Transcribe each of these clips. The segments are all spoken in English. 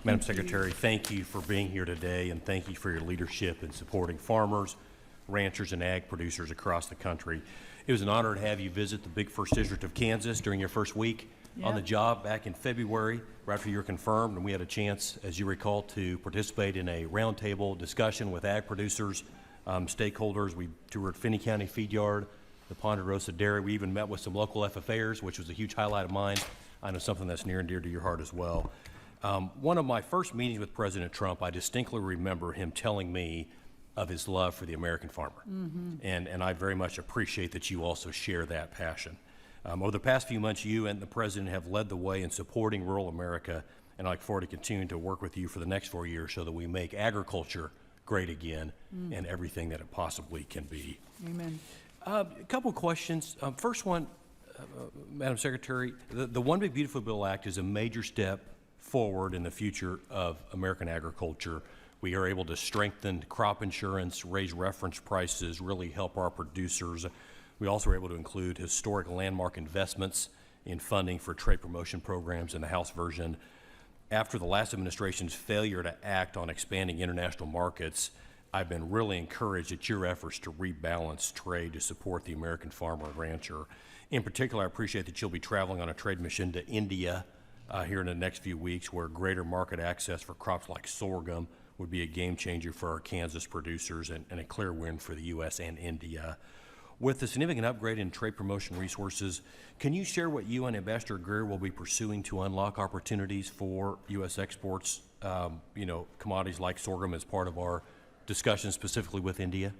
Madam Secretary, thank you for being here today, and thank you for your leadership in supporting farmers, ranchers, and ag producers across the country. It was an honor to have you visit the big First District of Kansas during your first week on the job back in February, right after you were confirmed, and we had a chance, as you recall, to participate in a roundtable discussion with ag producers, stakeholders. We toured Finney County Feed Yard, the Ponderosa Dairy. We even met with some local FFAers, which was a huge highlight of mine. I know something that's near and dear to your heart as well. One of my first meetings with President Trump, I distinctly remember him telling me of his love for the American farmer. And I very much appreciate that you also share that passion. Over the past few months, you and the President have led the way in supporting rural America, and I look forward to continuing to work with you for the next 4 years so that we make agriculture great again and everything that it possibly can be. Amen. A couple questions. First one, Madam Secretary, the One Big Beautiful Bill Act is a major step forward in the future of American agriculture. We are able to strengthen crop insurance, raise reference prices, really help our producers. We also are able to include historic landmark investments in funding for trade promotion programs in the House version. After the last administration's failure to act on expanding international markets, I've been really encouraged at your efforts to rebalance trade to support the American farmer and rancher. In particular, I appreciate that you'll be traveling on a trade mission to India here in the next few weeks, where greater market access for crops like sorghum would be a game changer for our Kansas producers and a clear win for the U.S. and India. With the significant upgrade in trade promotion resources, can you share what you and Ambassador Greer will be pursuing to unlock opportunities for U.S. exports, commodities like sorghum as part of our discussion specifically with India?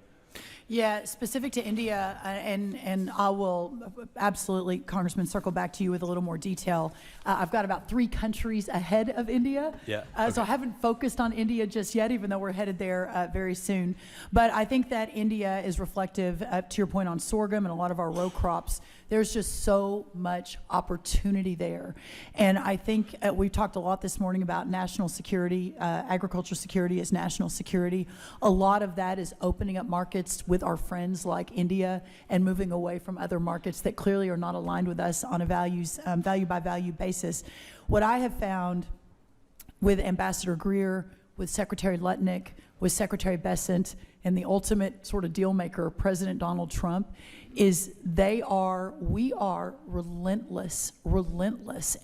Yeah, specific to India, and I will absolutely, Congressman, circle back to you with a little more detail. I've got about 3 countries ahead of India. Yeah. So I haven't focused on India just yet, even though we're headed there very soon. But I think that India is reflective, to your point on sorghum and a lot of our row crops. There's just so much opportunity there. And I think we've talked a lot this morning about national security. Agriculture security is national security. A lot of that is opening up markets with our friends like India and moving away from other markets that clearly are not aligned with us on a value by value basis. What I have found with Ambassador Greer, with Secretary Lutnick, with Secretary Bessent, and the ultimate sort of deal maker, President Donald Trump, is we are relentless.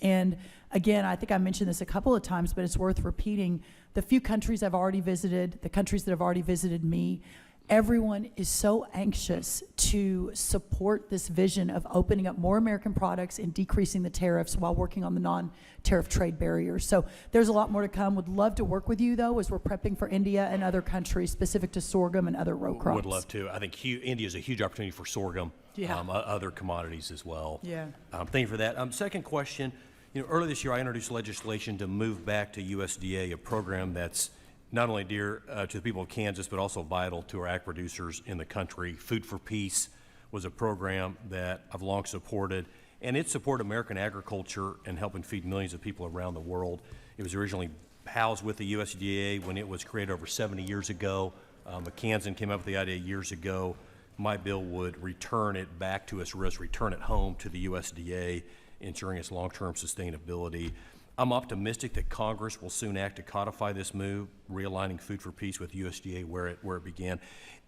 And again, I think I mentioned this a couple of times, but it's worth repeating. The few countries I've already visited, the countries that have already visited me, everyone is so anxious to support this vision of opening up more American products and decreasing the tariffs while working on the non-tariff trade barriers. So there's a lot more to come. Would love to work with you, though, as we're prepping for India and other countries specific to sorghum and other row crops. Would love to. I think India is a huge opportunity for sorghum, other commodities as well. Yeah. Thank you for that. Second question, earlier this year I introduced legislation to move back to USDA, a program that's not only dear to the people of Kansas, but also vital to our ag producers in the country. Food for Peace was a program that I've long supported, and it supported American agriculture and helping feed millions of people around the world. It was originally housed with the USDA when it was created over 70 years ago. McKanson came up with the idea years ago. My bill would return it back to its roots, return it home to the USDA, ensuring its long-term sustainability. I'm optimistic that Congress will soon act to codify this move, realigning Food for Peace with USDA where it began.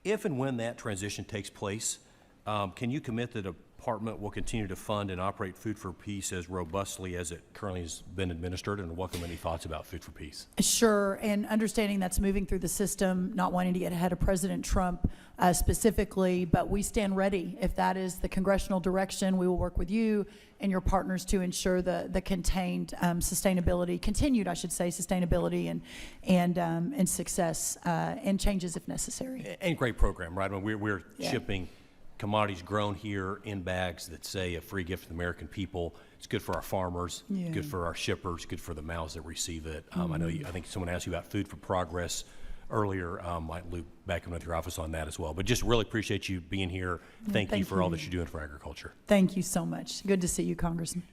If and when that transition takes place, can you commit that the Department will continue to fund and operate Food for Peace as robustly as it currently has been administered, and welcome any thoughts about Food for Peace? Sure, and understanding that's moving through the system, not wanting to get ahead of President Trump specifically, but we stand ready. If that is the congressional direction, we will work with you and your partners to ensure the continued sustainability and success and changes if necessary. And great program, right? I mean, we're shipping commodities grown here in bags that say a free gift to the American people. It's good for our farmers, good for our shippers, good for the mouths that receive it. I think someone asked you about Food for Progress earlier. Might loop back in with your office on that as well. But just really appreciate you being here. Thank you for all that you're doing for agriculture. Thank you so much. Good to see you, Congressman.